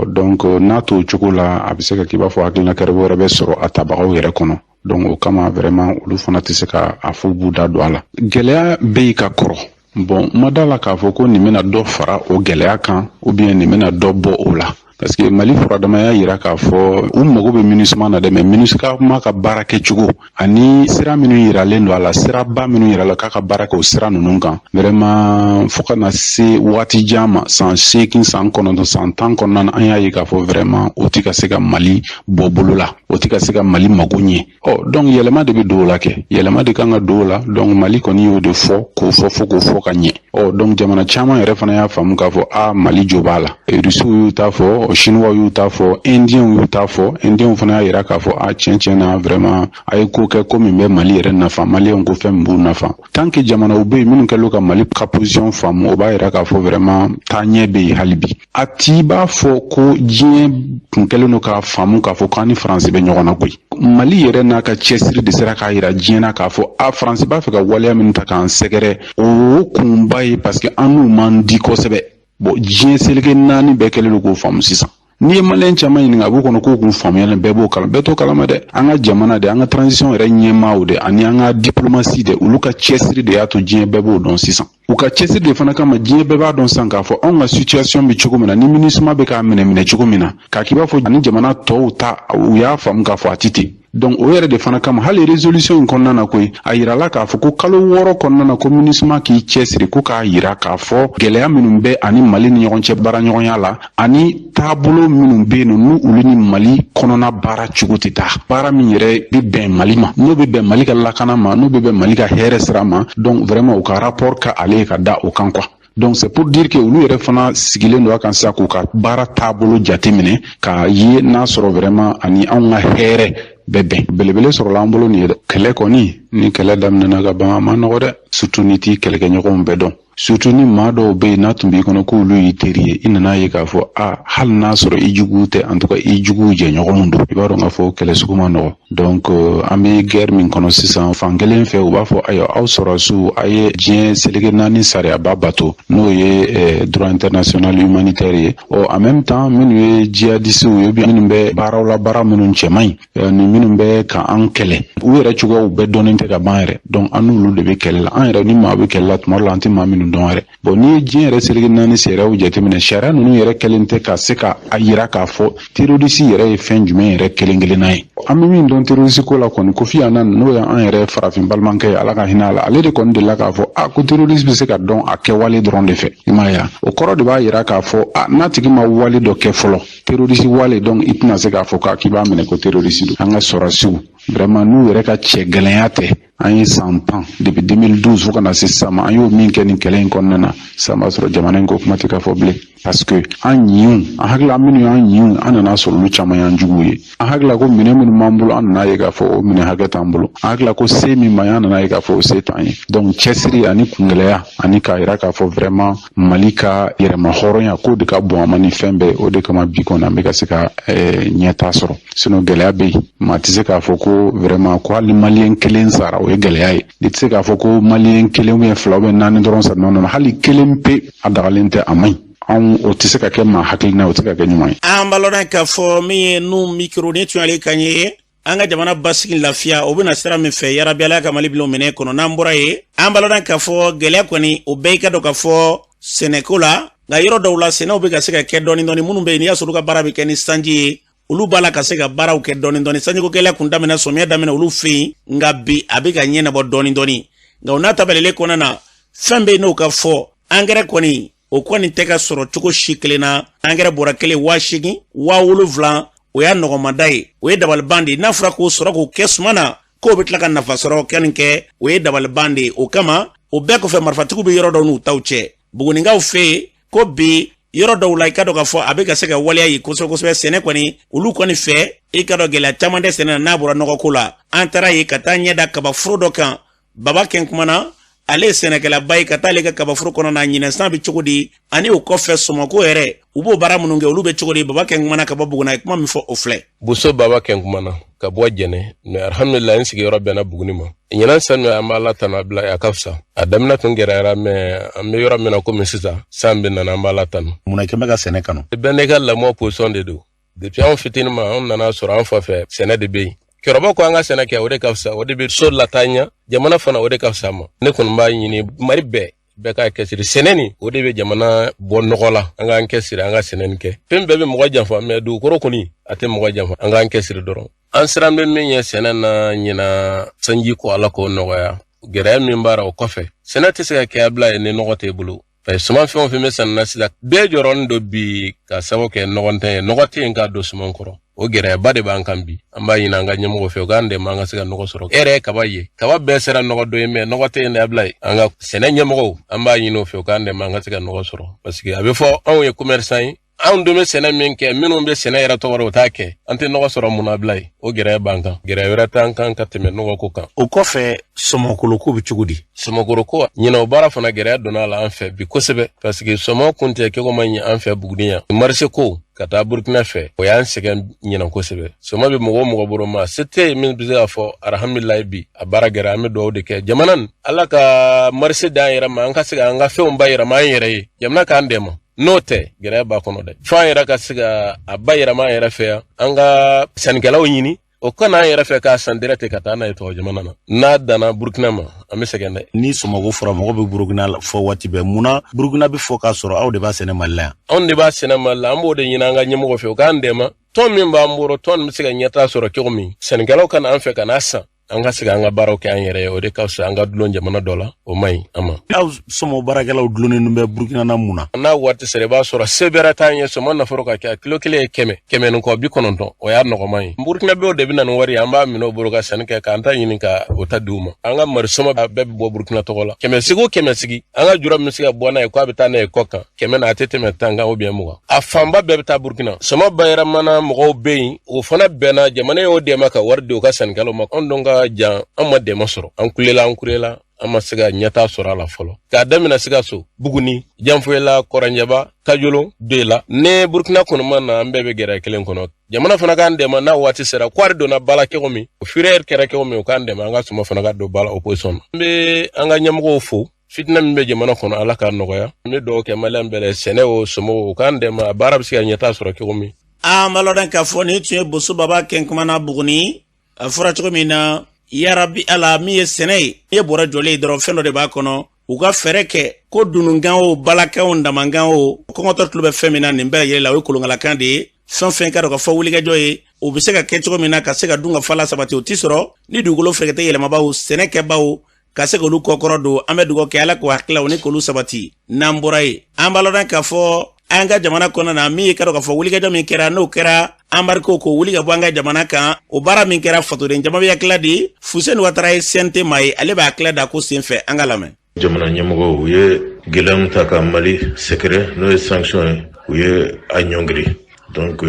donc n'a t'o cogo la a bɛ se ka k'i b'a fɔ hakilina kɛrɛ wɛrɛ bɛ sɔrɔ a tabagaw yɛrɛ kɔnɔ donc o kama vraiment olu fana tɛ se ka a fɔ b'u da don a la gɛlɛya bɛ ka kɔrɔ bon ma da la k'a fɔ ko nin bɛna dɔ fara o gɛlɛya kan ou bien nin bɛna dɔ bɔ o la parce que Mali furadama y'a yira k'a fɔ u mago bɛ MINUSMA na dɛ mais MINUSMA ka baara kɛcogo ani sira minnu yiralen don a la siraba minnu yirala k'a ka baara kɛ o sira ninnu kan vraiment fo ka na se waati jan ma san 8 san 9 san 10 kɔnɔna na an y'a ye k'a fɔ vraiment o tɛ ka se ka Mali bɔ bolo la o tɛ ka se ka Mali mago ɲɛ donc yɛlɛma de bɛ don o la kɛ yɛlɛma de kan ka don o la donc Mali kɔni y'o de fɔ k'o fɔ fo k'o fɔ ka ɲɛ donc jamana caman yɛrɛ fana y'a faamu k'a fɔ Mali jo b'a la Rusiw y'u ta fɔ Chinois y'u ta fɔ Indiens y'u ta fɔ Indiens fana y'a yira k'a fɔ tiɲɛ na vraiment a ye ko kɛ ko min bɛ Mali yɛrɛ nafa Maliyɛnw ko fɛn min b'u nafa tant que jamanaw bɛ yen minnu kɛlen ka Mali ka position faamu o b'a yira k'a fɔ vraiment taaɲɛ bɛ yen hali bi a ti b'a fɔ ko diɲɛ kun kɛlen don k'a faamu k'a fɔ k'an ni Faransi bɛ ɲɔgɔn na koyi Mali yɛrɛ n'a ka cɛsiri de sera k'a yira diɲɛ na k'a fɔ Faransi b'a fɛ ka waleya min ta k'an sɛgɛrɛ o kunba ye parce que an n'u man di kosɛbɛ bon diɲɛ seleke 4 bɛɛ kɛlen don k'o faamu sisan n'i ye maliyɛn caman ɲininka a b'u kɔnɔ k'u kun faamuyalen bɛɛ b'o kalan bɛɛ t'o kalama dɛ an ka jamana de an ka transition yɛrɛ ɲɛmaaw de ani an ka diplomasi de olu ka cɛsiri de y'a to diɲɛ bɛɛ b'o dɔn sisan u ka cɛsiri de fana kama diɲɛ bɛɛ b'a dɔn sisan k'a fɔ anw ka situation bɛ cogo min na ni MINUSMA bɛ k'a minɛ cogo min na k'a k'i b'a fɔ ani jamana tɔw ta u y'a faamu k'a fɔ a tɛ ten donc o yɛrɛ de fana kama hali résolution in kɔnɔna na koyi a yirala k'a fɔ ko kalo 6 kɔnɔna na ko MINUSMA k'i cɛsiri ko k'a yira k'a fɔ gɛlɛya minnu bɛ ani Mali ni ɲɔgɔn cɛ baara ɲɔgɔnya la ani taabolo minnu bɛ yen n'u olu ni Mali kɔnɔna baara cogo tɛ taa baara min yɛrɛ bɛ bɛn Mali ma n'o bɛ bɛn Mali ka lakana ma n'o bɛ bɛn Mali ka hɛrɛ sira ma donc vraiment u ka rapport ka ale ka da o kan quoi donc c'est pour dire que olu yɛrɛ fana sigilen don a kan sisan k'u ka baara taabolo jateminɛ k'a ye n'a sɔrɔ vraiment ani anw ka hɛrɛ bɛɛ bɛn belebele sɔrɔla an bolo nin ye dɛ kɛlɛ kɔni ni kɛlɛ daminɛna ka ban a ma nɔgɔ dɛ surtout ni t'i kɛlɛkɛɲɔgɔnw bɛɛ dɔn surtout ni maa dɔw bɛ yen n'a tun b'i kɔnɔ k'olu y'i teri ye i nana ye k'a fɔ hali n'a sɔrɔ i juguw tɛ en tout cas i juguw jɛɲɔgɔnw don i b'a dɔn k'a fɔ kɛlɛ sugu ma nɔgɔ donc an bɛ guerre min kɔnɔ sisan fan kelen fɛ u b'a fɔ ayiwa aw sɔrɔsiw a ye diɲɛ seleke 4 sariyaba bato n'o ye droit international humanitaire ye en même temps minnu ye djihadistes ye minnu bɛ baaraw la baara minnu cɛ man ɲi ni minnu bɛ k'an kɛlɛ u yɛrɛ cogoyaw bɛɛ dɔnnen tɛ ka ban yɛrɛ donc an n'olu de bɛ kɛlɛ la an yɛrɛ ni maa bɛ kɛlɛ la tuma dɔ la an tɛ maa minnu dɔn yɛrɛ bon n'i ye diɲɛ yɛrɛ seleke 4 sariyaw jateminɛ sariya ninnu yɛrɛ kɛlen tɛ ka se ka a yira k'a fɔ terroriste yɛrɛ ye fɛn jumɛn yɛrɛ kelen-kelenna ye an bɛ min dɔn terroriste ko la kɔni Kofi Annan n'o ye an yɛrɛ farafin balimakɛ ye Ala ka hinɛ a la ale de kɔni delila k'a fɔ ko terroriste bɛ se ka dɔn a kɛwale dɔrɔn de fɛ i m'a ye o kɔrɔ de b'a yira k'a fɔ n'a tigi ma wale dɔ kɛ fɔlɔ terroriste wale donc i tɛna se k'a fɔ k'i b'a minɛ ko terroriste don an ka sɔrɔsiw vraiment n'u yɛrɛ ka cɛ gɛlɛnya tɛ an ye san 10 depuis 2012 fo ka na se sisan ma an y'o min kɛ nin kɛlɛ in kɔnɔna na sisan b'a sɔrɔ jamana in ko kuma tɛ ka fɔ bilen parce que an ɲinw an hakili an minnu y'an ɲinw an nana sɔrɔ olu caman y'an juguw ye an hakili ko minɛ minnu b'an bolo an nana ye k'a fɔ o minɛ hakɛ t'an bolo an hakili ko se min ma an nana ye k'a fɔ o se t'an ye donc cɛsiri ani kungɛlɛya ani k'a yira k'a fɔ vraiment Mali ka yɛrɛma hɔrɔnya k'o de ka bon a ma ni fɛn bɛɛ o de kama bi kɔni an bɛ ka se ka ɲɛtaa sɔrɔ sinon gɛlɛya bɛ yen maa tɛ se k'a fɔ ko vraiment ko hali maliyɛn kelen sara o ye gɛlɛya ye ni tɛ se k'a fɔ ko maliyɛn kelen ou bien 2 ou bien 4 dɔrɔn sa non hali kelen pe a dagalen tɛ a man ɲi anw o tɛ se ka kɛ maa hakilina o tɛ se ka kɛ ɲuman ye an balona k'a fɔ min ye nu micro ni tun ale kan ye an ka jamana basigi lafiya o bɛna sira min fɛ yarabi Ala ka Mali bila o minɛ kɔnɔ n'an bɔra ye an balona k'a fɔ gɛlɛya kɔni o bɛɛ ka dɔn k'a fɔ sɛnɛko la nka yɔrɔ dɔw la sɛnɛw bɛ ka se ka kɛ dɔɔni dɔɔni minnu bɛ yen n'i y'a sɔrɔ u ka baara bɛ kɛ ni sanji ye olu b'a la ka se ka baaraw kɛ dɔɔni dɔɔni sanjiko gɛlɛya kun daminɛ sɔmiya daminɛ olu fɛ yen nka bi a bɛ ka ɲɛnabɔ dɔɔni dɔɔni nka o n'a tabalele kɔnɔna na fɛn bɛ yen n'o ka fɔ angɛrɛ kɔni o kɔni tɛ ka sɔrɔ cogo si kelen na angɛrɛ bɔra kelen 8,000 7,000 o y'a nɔgɔmada ye o ye dabaliban de n'a fɔra k'o sɔrɔ k'o kɛ suma na k'o bɛ tila ka nafa sɔrɔ kɛ nin kɛ o ye dabaliban de o kama o bɛɛ kɔfɛ marifatigiw bɛ yɔrɔ dɔw n'u taw cɛ buguninkaw fɛ yen ko bi yɔrɔ dɔw la i ka dɔn k'a fɔ a bɛ ka se ka waleya ye kosɛbɛ kosɛbɛ sɛnɛ kɔni olu kɔni fɛ i ka dɔn gɛlɛya caman tɛ sɛnɛ na n'a bɔra nɔgɔko la an taara ye ka taa ɲɛda kaba foro dɔ kan baba kɛn kuma na ale sɛnɛkɛla ba ye ka taa ale ka kabaforo kɔnɔ na ɲinɛsan bɛ cogo di ani o kɔfɛ sɔmɔko yɛrɛ u b'o baara minnu kɛ olu bɛ cogo di Baba Kɛnkumana ka bɔ Buguni ye kuma min fɔ o filɛ. Boso Baba Kɛnkumana ka bɔ Jɛnɛ mais alhamdulillah n sigiyɔrɔ bɛnna Buguni ma. Ɲinan sanu an b'a la tana bila a ka fisa. A daminɛ tun gɛrɛra mais an bɛ yɔrɔ min na komi sisan san bɛ nana an b'a la tanu. Mun na i kɛn bɛ ka sɛnɛ kanu? Bɛɛ n'i ka lamɔ position de don. Depuis an fitinin ma an nana sɔrɔ an fa fɛ sɛnɛ de bɛ yen. Kɛrɔbɔ ko an ka sɛnɛ kɛ o de ka fisa o de bɛ so lataa ɲɛ jamana fana o de ka fisa ma. Ne kɔni b'a ɲini Mali bɛɛ ka kɛsiri sɛnɛ nin o de bɛ jamana bɔ nɔgɔ la an k'an kɛsiri an ka sɛnɛ nin kɛ. Fɛn bɛɛ bɛ mɔgɔ janfa mais dugukolo kɔni a tɛ mɔgɔ janfa an k'an kɛsiri dɔrɔn. An siran bɛ min ye sɛnɛ na ɲina sanji ko Ala k'o nɔgɔya. Gɛrɛya min b'a la o kɔfɛ sɛnɛ tɛ se ka kɛ abila ye ni nɔgɔ tɛ bolo. Suman fɛn o fɛn bɛ sɛnɛ na sisan bɛɛ jɔrɔnin dɔ bi ka sababu kɛ nɔgɔ tɛ ye nɔgɔ tɛ yen k'a don suman kɔrɔ. O gɛrɛba de b'an kan bi an b'a ɲini an ka ɲɛmɔgɔ fɛ u k'an dɛmɛ an ka se ka nɔgɔ sɔrɔ. E yɛrɛ ye kaba ye kaba bɛɛ sera nɔgɔ dɔ ye mais nɔgɔ tɛ yen de abila ye an ka sɛnɛ ɲɛmɔgɔw an b'a ɲini o fɛ u k'an dɛmɛ an ka se ka nɔgɔ sɔrɔ parce que a bɛ fɔ anw ye commerçant ye anw dun bɛ sɛnɛ min kɛ minnu bɛ sɛnɛ yɛrɛ tɔgɔ o t'a kɛ an tɛ nɔgɔ sɔrɔ mun na abila ye o gɛrɛ b'an kan gɛrɛ wɛrɛ t'an kan ka tɛmɛ nɔgɔ ko kan. O kɔfɛ sɔmɔkoloko bɛ cogo di? Sɔmɔkoroko ɲinɛ o baara fana gɛrɛ donna a la an fɛ bi kosɛbɛ parce que sɔmɔ kun tɛ kɛko ma ɲɛ an fɛ Buguni yan marché ko ka taa Burkina fɛ o y'an sɛgɛn ɲinɛ kosɛbɛ sɔmɔ bɛ mɔgɔ o mɔgɔ bolo ma se tɛ min bɛ se k'a fɔ alhamdulilayi bi a baara gɛrɛ an bɛ dugawu de kɛ jamana nin Ala ka marché d'an yɛrɛ ma an ka se ka an ka fɛnw bayɛlɛma an yɛrɛ ye jamana k'an dɛmɛ n'o tɛ gɛrɛ b'a kɔnɔ dɛ f'an yɛrɛ ka se ka a bayɛlɛma an yɛrɛ fɛ yan an ka sannikɛlaw ɲini o kana an yɛrɛ fɛ k'a san direct ka taa n'a ye tɔgɔ jamana na n'a danna Burkina ma an bɛ sɛgɛn dɛ. Ni sɔmɔko fɔra mɔgɔ bɛ Burkina fɔ waati bɛɛ munna Burkina bɛ fɔ k'a sɔrɔ aw de b'a sɛnɛ Mali la yan? Anw de b'a sɛnɛ Mali la an b'o de ɲini an ka ɲɛmɔgɔ fɛ u k'an dɛmɛ tɔn min b'an bolo tɔn bɛ se ka ɲɛtaa sɔrɔ cogo min sannikɛlaw kana an fɛ ka n'a san an ka se ka an ka baaraw kɛ an yɛrɛ ye o de ka fisa an ka dulon jamana dɔ la o man ɲi an ma. Aw sɔmɔ baarakɛlaw dulonnen bɛ Burkina na mun na? N'a waati sera i b'a sɔrɔ se bɛrɛ t'an ye sɔmɔ nafolo ka kɛ kilo kelen ye 100 ni kɔ 90 o y'a nɔgɔman ye. Burkina bɛɛ de bɛ na ni wari ye an b'a minɛ o bolo ka sanni kɛ k'an ta ɲini ka o ta di u ma. An ka marisɔmɔ bɛɛ bɛ bɔ Burkina tɔgɔ la 100 sigi o 100 sigi an ka jura min se ka bɔ n'a ye k'a bɛ taa n'a ye kɔ kan 100 na a tɛ tɛmɛ 10 kan ou bien 20 a fanba bɛɛ bɛ taa Burkina sɔmɔ bayɛlɛmana mɔgɔw bɛ yen o fana bɛnna jamana y'o dɛmɛ ka wari di u ka sannikɛlaw ma anw dun ka jan an ma dɛmɛ sɔrɔ an kulela an ma se ka ɲɛtaa sɔrɔ a la fɔlɔ k'a daminɛ Sikaso Buguni Janfoyila Kɔrɔnjɛba Kajolo Doila ne Burkina kɔnɔma na an bɛɛ bɛ gɛrɛ kelen kɔnɔ jamana fana k'an dɛmɛ n'a waati sera kwari donna bala kɛko min o fureur kɛra kɛko min o k'an dɛmɛ an ka suma fana ka don bala opposition na an bɛ an ka ɲɛmɔgɔw fo fitina min bɛ jamana kɔnɔ Ala k'a nɔgɔya an bɛ dugawu kɛ maliyɛn bɛɛ la sɛnɛ o sɔmɔ o k'an dɛmɛ a baara bɛ se ka ɲɛtaa sɔrɔ kɛko min. An b'a lɔn k'a fɔ nin tun ye Boso Baba Kɛnkumana Buguni a fɔra cogo min na yarabi Ala min ye sɛnɛ ye i ye bɔrɛ jɔlen ye dɔrɔn fɛn dɔ de b'a kɔnɔ u ka fɛrɛ kɛ ko dununkan o balakɛw damankan o kɔngɔtɔ tulo bɛ fɛn min na nin bɛɛ yɛlɛ la o ye kolonkalakan de ye fɛn fɛn ka dɔ ka fɔ wulikɛjɔ ye o bɛ se ka kɛ cogo min na ka se ka dun ka fala sabati o ti sɔrɔ ni dugukolo fɛrɛkɛtɛ yɛlɛmabaw sɛnɛkɛbaw ka se k'olu kɔkɔrɔ don an bɛ dugawu kɛ Ala k'o hakililaw ni k'olu sabati n'an bɔra ye an b'a lɔn k'a fɔ an ka jamana kɔnɔ na min ye ka dɔ ka fɔ wulikɛjɔ min kɛra n'o kɛra Anbariko ko wuli ka bɔ an ka jamana kan o baara min kɛra fatoden jama bɛ hakilila di Fuseni Watara ye CNT maa ye ale bɛ hakilila da ko senfɛ an ka lamɛn. Jamana ɲɛmɔgɔw u ye gɛlɛya ta ka Mali sɛgɛrɛ n'o ye sanction ye u ye a ɲɔngiri donc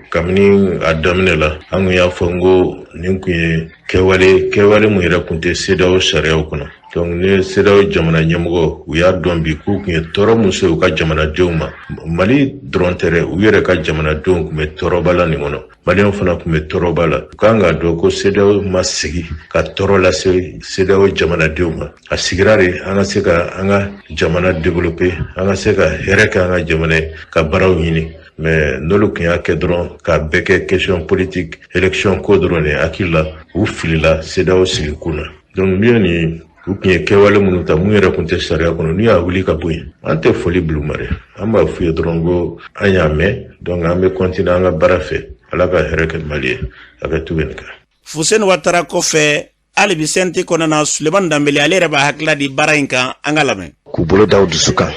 kabini a daminɛ la an kun y'a fɔ n ko nin kun ye kɛwale mun yɛrɛ kun tɛ CEDEAO sariyaw kɔnɔ donc ni CEDEAO jamana ɲɛmɔgɔ u y'a dɔn bi k'u kun ye tɔɔrɔ mun se u ka jamanadenw ma Mali dɔrɔn tɛ u yɛrɛ ka jamanadenw kun bɛ tɔɔrɔba la nin kɔnɔ maliyɛnw fana kun bɛ tɔɔrɔba la u kan k'a dɔn ko CEDEAO ma sigi ka tɔɔrɔ lase CEDEAO jamanadenw ma a sigira de an ka se ka an ka jamana développer an ka se ka hɛrɛ kɛ an ka jamana ye ka baaraw ɲini mais n'olu kun y'a kɛ dɔrɔn k'a bɛɛ kɛ question politique élection ko dɔrɔn de hakili la u filila CEDEAO sigi kun na donc min ye nin u kun ye kɛwale minnu ta mun yɛrɛ kun tɛ sariya kɔnɔ n'u y'a wuli ka bɔ yen an tɛ foli bila u ma dɛ an b'a f'u ye dɔrɔn ko an y'a mɛn donc an bɛ continuer an ka baara fɛ Ala ka hɛrɛ kɛ Mali ye a bɛ tu bɛ nin kan. Fuseni Watara kɔfɛ hali bi CNT kɔnɔ na Sulemani Danbele ale yɛrɛ b'a hakilila di baara in kan an ka lamɛn. K'u bolo da u dusu kan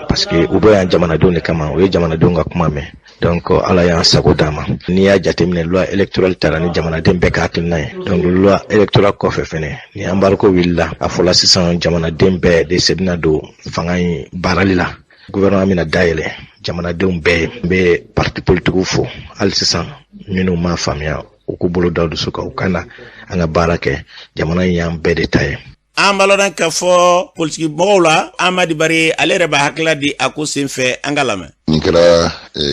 parce que u bɛ yan jamanadenw de kama o ye jamanadenw ka kuma mɛn donc Ala y'an sago d'a ma n'i y'a jateminɛ loi électorale taara ni jamanaden bɛɛ ka hakilina ye donc loi électorale kɔfɛ fɛnɛ ni Anbariko wulila a fɔla sisan jamanaden bɛɛ de segina don fanga in baarali la gouvernement mina dayɛlɛ jamanadenw bɛɛ bɛ parti politiques fo hali sisan minnu m'a faamuya u k'u bolo da u dusu kan u kana an ka baara kɛ jamana in y'an bɛɛ de ta ye an balodan ka fɔ politiki mɔgɔw la Amadi Bare ale yɛrɛ b'a hakilila di a ko senfɛ an ka lamɛn. Nin kɛra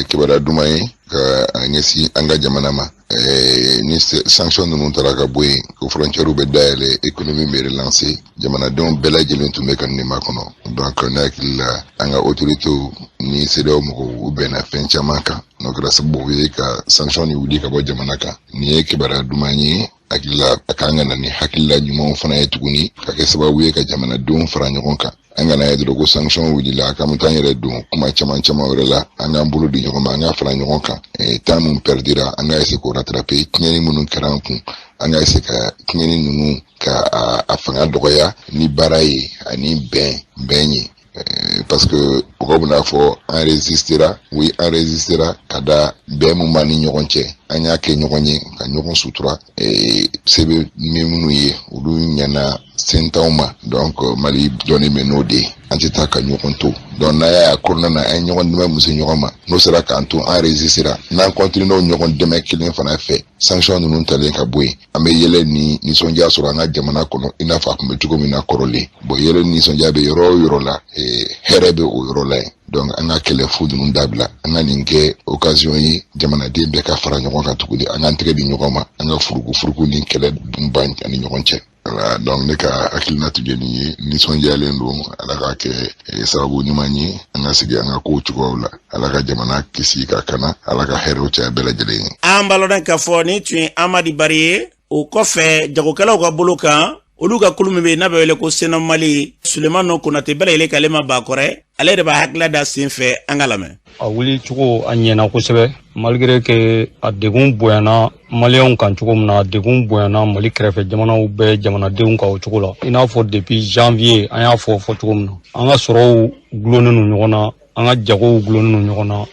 kibaruya duman ye ka ɲɛsin an ka jamana ma. Ni sanction ninnu taara ka bɔ yen ko frontières bɛ dayɛlɛ économie bɛ relancer jamanadenw bɛɛ lajɛlen tun bɛ ka nin ma kɔnɔ donc ne hakili la an ka autorités ni CEDEAO mɔgɔw u bɛnna fɛn caman kan n'o kɛra sababu ye ka sanction ni wuli ka bɔ jamana kan nin ye kibaruya duman ye hakilila a kan ka na ni hakilila ɲumanw fana ye tuguni ka kɛ sababu ye ka jamanadenw fara ɲɔgɔn kan an kana ye dɔrɔn ko sanction wulila ka mutan yɛrɛ don kuma caman wɛrɛ la an k'an bolo di ɲɔgɔn ma an k'a fara ɲɔgɔn kan temps min perdira an k'a essayer k'o rattraper tiɲɛni minnu kɛra an kun an k'a essayer ka tiɲɛni ninnu ka a fanga dɔgɔya ni baara ye ani bɛn ye parce que mɔgɔw bɛna fɔ an résistera oui an résistera ka da bɛn mun b'an ni ɲɔgɔn cɛ an y'a kɛ ɲɔgɔn ye ka ɲɔgɔn sutura sebe minnu ye olu ɲɛna sentanw ma donc Mali dɔɔnin bɛ n'o de ye an tɛ taa ka ɲɔgɔn to donc n'a y'a kɔnɔna na an ye ɲɔgɔn dɛmɛ muso ɲɔgɔn ma n'o sera k'an to an résistera n'an continue n'o ɲɔgɔn dɛmɛ kelen fana fɛ sanction ninnu talen ka bɔ yen an bɛ yɛlɛ ni nisɔndiya sɔrɔ an ka jamana kɔnɔ i n'a fɔ a tun bɛ cogo min na kɔrɔlen bon yɛlɛ ni nisɔndiya bɛ yɔrɔ o yɔrɔ la hɛrɛ bɛ o yɔrɔ la yen donc an ka kɛlɛ fu ninnu dabila an ka nin kɛ occasion ye jamanaden bɛɛ ka fara ɲɔgɔn kan tuguni an k'an tɛgɛ di ɲɔgɔn ma an ka furugu ni kɛlɛ ban ani ɲɔgɔn cɛ. Voilà, donc ne ka hakilina tun ye nin ye nisɔndiyalen don ala ka kɛ sababu ɲuman ye an ka sigi an ka kow cogoyaw la ala ka jamana kisi ka kana ala ka hɛrɛw caya bɛɛ lajɛlen ye. An balodan k'a fɔ nin tun ye Amadi Bare ye o kɔfɛ jagokɛlaw ka bolo kan olu ka kulu min bɛ yen n'a bɛ wele ko Sena Mali Sulemani Konate bɛɛ lajɛlen k'ale ma bakɔrɛ ale de b'a hakilila da senfɛ an ka lamɛn. A wuli cogo a ɲɛna kosɛbɛ malgré que a degun bonyana maliyɛnw kan cogo min na a degun bonyana Mali kɛrɛfɛ jamanaw bɛɛ jamanadenw kan o cogo la i n'a fɔ depuis janvier an y'a fɔ cogo min na an ka sɔrɔw gulonnen no ɲɔgɔn na an ka jagow gulonnen no ɲɔgɔn na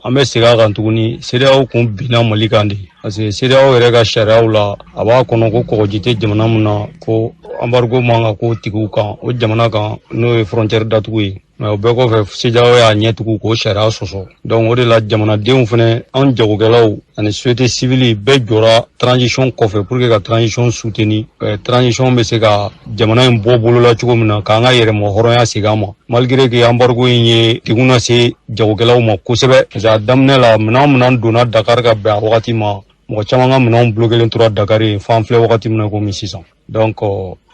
an bɛ segin a kan tuguni CEDEAO kun binna Mali kan de parce que CEDEAO yɛrɛ ka sariyaw la a b'a kɔnɔ ko kɔgɔji tɛ jamana min na ko embargo man ka k'o tigiw kan o jamana kan n'o ye frontière datugu ye mais o bɛɛ kɔfɛ CEDEAO y'a ɲɛtugu k'o sariya sɔsɔ donc o de la jamanadenw fɛnɛ an jagokɛlaw ani société civile bɛɛ jɔra transition kɔfɛ pour que ka transition soutenir transition bɛ se ka jamana in bɔ bolola cogo min na k'an ka yɛrɛma hɔrɔnya segin an ma malgré que embargo in ye degun lase jagokɛlaw ma kosɛbɛ parce que a daminɛ la minɛn donna Dakar ka bɛn a wagati ma mɔgɔ caman ka minɛnw bloquelen tora Dakar yen f'an filɛ wagati min na komi sisan donc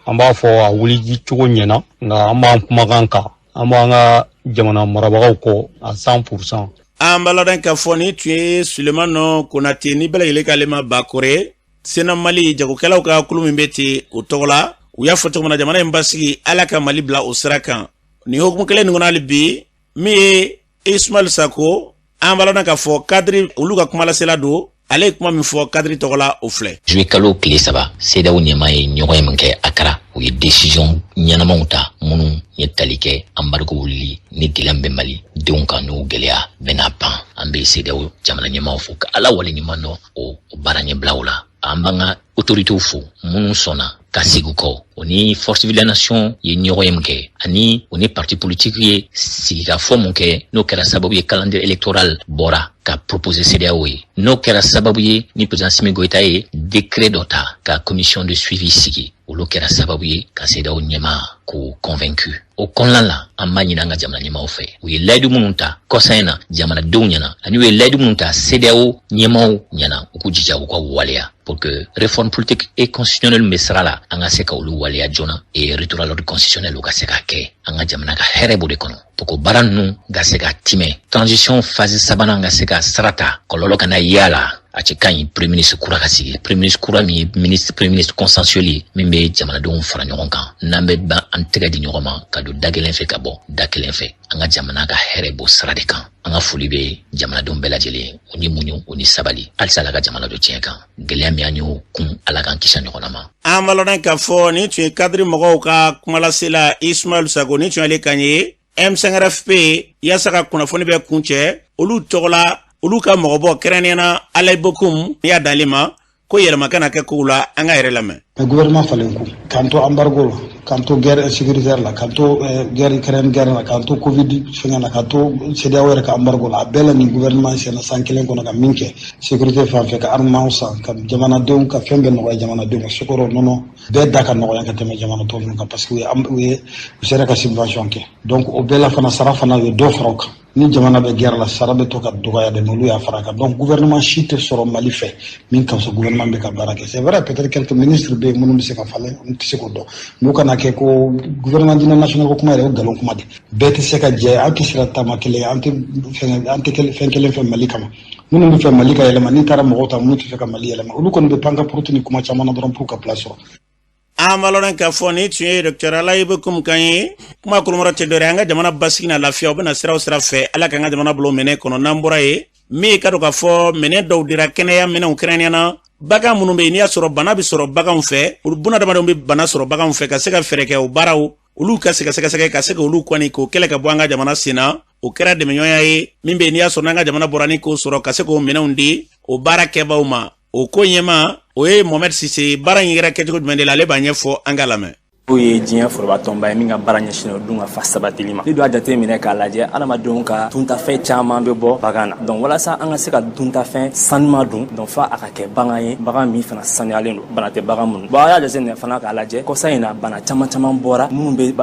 an b'a fɔ a wuli cogo ɲɛna nka an b'an kumakan kan an b'an ka jamana marabagaw kɔ a 100%. An baladan ka fɔ ni tun ye Sulemani Konate ni bɛɛ lajɛlen k'ale ma bakɔrɛ Sena Mali jagokɛlaw ka kulu min bɛ ten o tɔgɔ la u y'a fɔ cogo min na jamana in basigi ala ka Mali bila o sira kan ni hukumu kelen nin kɔnɔ hali bi min ye Ismail Sako an baladan ka fɔ kadiri olu ka kumalasela don ale kuma min fɔ kadiri tɔgɔ la o filɛ. Juillet kalo tile 3 CEDEAO ɲɛmaa ye ɲɔgɔn ye min kɛ Akara u ye décision ɲɛnamaw ta minnu ye tali kɛ embargo wulili ni gɛlɛya bɛ Mali denw kan n'o gɛlɛya bɛna ban an bɛ CEDEAO jamana ɲɛmaaw fo ka ala wale ɲuman dɔn o baara ɲɛbilaw la an b'an ka autorités fo minnu sɔnna ka sigi kɔ o ni force de la nation ye ɲɔgɔn ye min kɛ ani o ni parti politique ye sigikafɔ mun kɛ n'o kɛra sababu ye calendrier électoral bɔra ka proposer CEDEAO ye n'o kɛra sababu ye ni président Assimi Goïta ye décret dɔ ta ka commission de suivi sigi olu kɛra sababu ye ka CEDEAO ɲɛmaa k'o convaincu o kɔnɔna la an b'a ɲini an ka jamana ɲɛmaaw fɛ u ye layidu minnu ta kɔsan in na jamanadenw ɲɛna ani u ye layidu minnu ta CEDEAO ɲɛmaaw ɲɛna u k'u jija u ka waleya pour que réforme politique et constitutionnelle bɛ sira la an ka se ka olu waleya joona et retour à l'ordre constitutionnel u ka se ka kɛ an ka jamana ka hɛrɛ b'o de kɔnɔ pour que baara ninnu ka se ka timɛ transition phase sabanan ka se ka sarata kɔlɔlɔ kana ye a la a cɛ ka ɲi premier ministre kura ka sigi premier ministre kura min ye premier ministre consensuel ye min bɛ jamanadenw fara ɲɔgɔn kan n'an bɛ ban an tɛgɛ di ɲɔgɔn ma ka don da kelen fɛ ka bɔ da kelen fɛ an ka jamana ka hɛrɛ b'o sira de kan an ka foli bɛ jamanadenw bɛɛ lajɛlen u ni muɲu u ni sabali halisa ala ka jamana don tiɲɛ kan gɛlɛya min an y'o kun ala k'an kisi ɲɔgɔn ma. An balodan k'a fɔ nin tun ye kadiri mɔgɔw ka kumalasela Ismail Sako nin tun y'ale kan ye M5RFP yaasa ka kunnafoni bɛ kun cɛ olu tɔgɔ la olu ka mɔgɔbɔ kɛrɛnkɛrɛnnena Alayi Bokum y'a dalen ma ko yɛlɛma kana kɛ kow la an ka yɛrɛ lamɛn. Gouvernement falen ko k'an to embargo la kanto guerre sécuritaire la kanto guerre Ukraine guerre la kanto Covid fenga la kanto CEDEAO yɛrɛ ka embargo la a bɛɛ la nin gouvernement sɛnɛ san kelen kɔnɔ ka min kɛ sécurité fan fɛ ka armement san ka jamanadenw ka fɛn bɛɛ nɔgɔya jamanadenw ma sukaro nɔnɔ bɛɛ da ka nɔgɔya ka tɛmɛ jamana tɔ ninnu kan parce que u sera ka subvention kɛ donc o bɛɛ la fana sara fana u ye dɔ fara o kan ni jamana bɛ guerre la sara bɛ to ka dɔgɔya de n'olu y'a fara kan donc gouvernement si tɛ sɔrɔ Mali fɛ min ka fisa gouvernement bɛ ka baara kɛ c'est vrai peut-être quelques ministres bɛ yen minnu bɛ se ka falen olu tɛ se k'o dɔn n'u kana kɛ ko gouvernement d'union nationale ko kuma yɛrɛ o nkalon kuma de bɛɛ tɛ se ka jɛ an tɛ sira taama kelen an tɛ fɛn kelen fɛ Mali kama minnu bɛ fɛ Mali ka yɛlɛma n'i taara mɔgɔw ta minnu tɛ fɛ ka Mali yɛlɛma olu kɔni bɛ pan ka porte ni kuma caman na dɔrɔn pour ka place sɔrɔ. An baloran ka fɔ ni tun ye Dr Alayibe Koumukan ye kuma kolomɔrɔ tɛ dɔ wɛrɛ an ka jamana basigi na lafiya u bɛna sira o sira fɛ Ala k'an ka jamana bila o minɛ kɔnɔ n'an bɔra ye min ka dɔn k'a fɔ minɛ dɔw dira kɛnɛya minɛnw kɛrɛnkɛrɛnna bagan minnu bɛ yen n'i y'a sɔrɔ bana bɛ sɔrɔ baganw fɛ olu bunadamadenw bɛ bana sɔrɔ baganw fɛ ka se ka fɛɛrɛ kɛ o baaraw olu ka se ka sɛgɛsɛgɛ ka se ka olu kɔni k'o kɛlɛ ka bɔ an ka jamana sen na o kɛra dɛmɛɲɔgɔnya ye min bɛ yen n'i y'a sɔrɔ n'an ka jamana bɔra ni k'o sɔrɔ ka se k'o minɛnw di o baara kɛbaaw ma o ko ɲɛma o ye Mohamed Sise baara in yɛrɛ kɛcogo jumɛn de la ale b'a ɲɛfɔ an ka lamɛn. O ye diɲɛ forobatɔnba ye min ka baara ɲɛsinnen dun ka fa sabatili ma ni don a jate minɛ k'a lajɛ adamadenw ka duntafɛn caman bɛ bɔ bagan na donc walasa an ka se ka duntafɛn sanuman dun donc fa a ka kɛ bagan ye bagan min fana sanuyalen don bana tɛ bagan minnu bon a y'a jate minɛ fana k'a lajɛ kɔsa in na bana caman bɔra minnu bɛ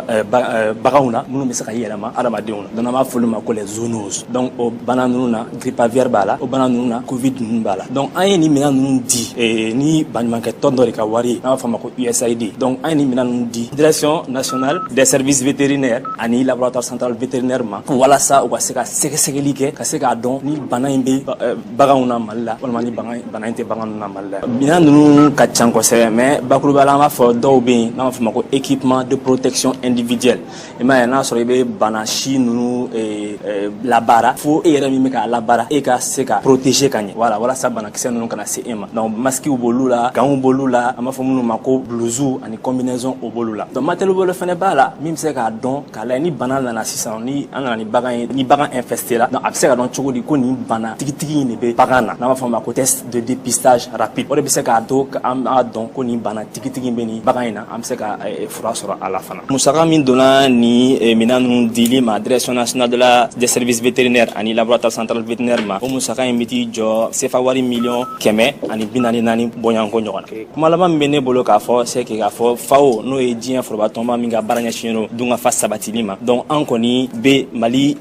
baganw na minnu bɛ se ka yɛlɛma adamadenw na donc an b'a fɔ olu ma ko les zoonoses donc o bana ninnu na grippe aviaire b'a la o bana ninnu na covid ninnu b'a la donc an ye nin minɛn ninnu di ni baɲumankɛ tɔn dɔ de ka wari ye n'an b'a fɔ a ma ko USAID donc an ye nin minɛn ninnu di Direction nationale des services vétérinaires ani laboratoire central vétérinaire ma walasa u ka se ka sɛgɛsɛgɛli kɛ ka se k'a dɔn ni bana in bɛ baganw na Mali la walima ni bana in tɛ baganw na Mali la minɛn ninnu ka ca kosɛbɛ mais bakuruba la an b'a fɔ dɔw bɛ yen n'an b'a fɔ ma ko équipement de protection individuelle i m'a ye n'a sɔrɔ i bɛ bana si ninnu labaara fo e yɛrɛ min bɛ k'a labaara e ka se ka protéger ka ɲɛ walasa banakisɛ ninnu kana se e ma donc masques b'olu la gants b'olu la an b'a fɔ minnu ma ko blouses ani combinaisons o b'olu la donc matériel bolo fɛnɛ b'a la min bɛ se k'a dɔn k'a lajɛ ni bana nana sisan ni an nana ni bagan ye ni bagan infesté la donc a bɛ se ka dɔn cogo di ko nin bana tigitigi in de bɛ bagan na n'an b'a fɔ o ma ko test de dépistage rapide o de bɛ se k'a to an b'a dɔn ko nin bana tigitigi in bɛ nin bagan in na an bɛ se ka fura sɔrɔ a la fana musaka min donna ni minɛn ninnu dili ma direction nationale des services vétérinaires ani laboratoire central vétérinaire ma o musaka in bɛ t'i jɔ CFA wari miliyɔn 144 bɔɲɔgɔnko ɲɔgɔn na kuma laban min bɛ ne bolo k'a fɔ c'est que k'a fɔ FAO n'o ye diɲɛ forobatɔnba min ka baara ɲɛsinnen don dun ka fa sabatili ma donc an kɔni bɛ Mali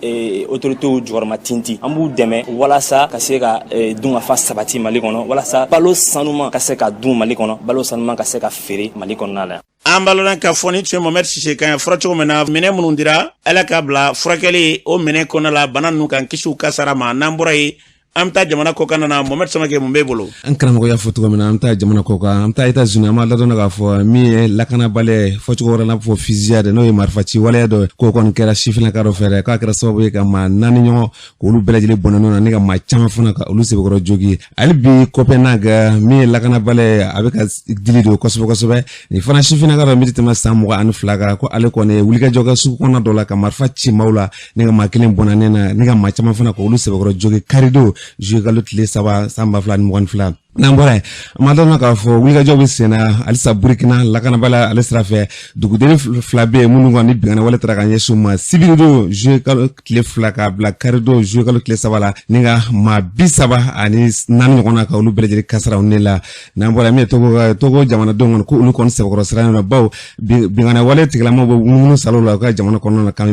autorités jɔyɔrɔma tinti an b'u dɛmɛ walasa ka se ka dun ka fa sabati Mali kɔnɔ walasa balo sanuman ka se ka dun Mali kɔnɔ balo sanuman ka se ka feere Mali kɔnɔna la. An baloran ka fɔ ni tun ye Mohamed Sise kan fura cogo min na minɛn minnu dira Ala k'a bila furakɛli o minɛn kɔnɔna la bana ninnu kan kisi u kasara ma n'an bɔra ye an bɛ taa jamana kɔkan na Mohamed Samake mun b'e bolo. An karamɔgɔ y'a fɔ cogo min na an bɛ taa jamana kɔkan an bɛ taa États-Unis an b'a ladɔn k'a fɔ min ye lakanabaliya fɔ cogo wɛrɛ la fɔ fusillade n'o ye marifaci waleya dɔ k'o kɔni kɛra sifinnaka dɔ fɛ dɛ k'a kɛra sababu ye ka maa 4 ɲɔgɔn k'olu bɛɛ lajɛlen bɔnnen ɲɔgɔn na ni ka maa caman fana ka olu sebekɔrɔ jogi hali bi Copenhague min ye lakanabaliya a bɛ ka dili don kosɛbɛ nin fana sifinnaka dɔ min tɛ tɛmɛ san 22 kan ko ale kɔni ye wulikajɔ kɛ sugu kɔnɔna dɔ la ka marifa ci maaw la ni ka maa kelen bɔnnanen na ni ka maa caman fana ka olu sebekɔrɔ jogi karido joué kalo tile 3 san 2022 n'an bɔra yen an b'a dɔn k'a fɔ wulikajɔ bɛ sen na halisa Burkina lakanabaliya ale sira fɛ duguden 2 bɛ yen minnu kɔni bingani wale taara ka ɲɛsin u ma sibirido joué kalo tile 2 k'a bila karido joué kalo tile 3 la ni ka maa 34 ɲɔgɔn na ka olu bɛɛ lajɛlen kasaraw ne la n'an bɔra yen min ye Togo jamanadenw kɔni ko olu kɔni sɛbɛkɔrɔ sirannen don bawo bingani wale tigilamaw bɛ munumunu salo la u ka jamana kɔnɔna na kan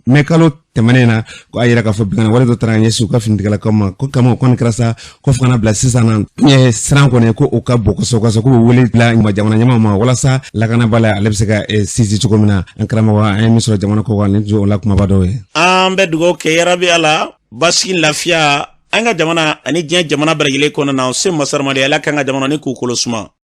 mɛ kalo tɛmɛnen na ko a yira k'a fɔ bingani wale dɔ taara ka ɲɛsin u ka finitigilakaw ma ko kama o kɔni kɛra sa ko fo kana bila sisan na siran kɔni ko o ka bon kosɛbɛ ko bɛ wele bila jamana ɲɛmaaw ma walasa lakanabaliya ale bɛ se ka sinsin cogo min na an karamɔgɔ an ye min sɔrɔ jamana kɔ kan nin tun ye o la kumaba dɔw ye. An bɛ dugawu kɛ yarabi Ala basigi lafiya an ka jamana ani diɲɛ jamana bɛɛ lajɛlen kɔnɔna na o se masaramadi Ala k'an ka jamana ni k'u kolo suma.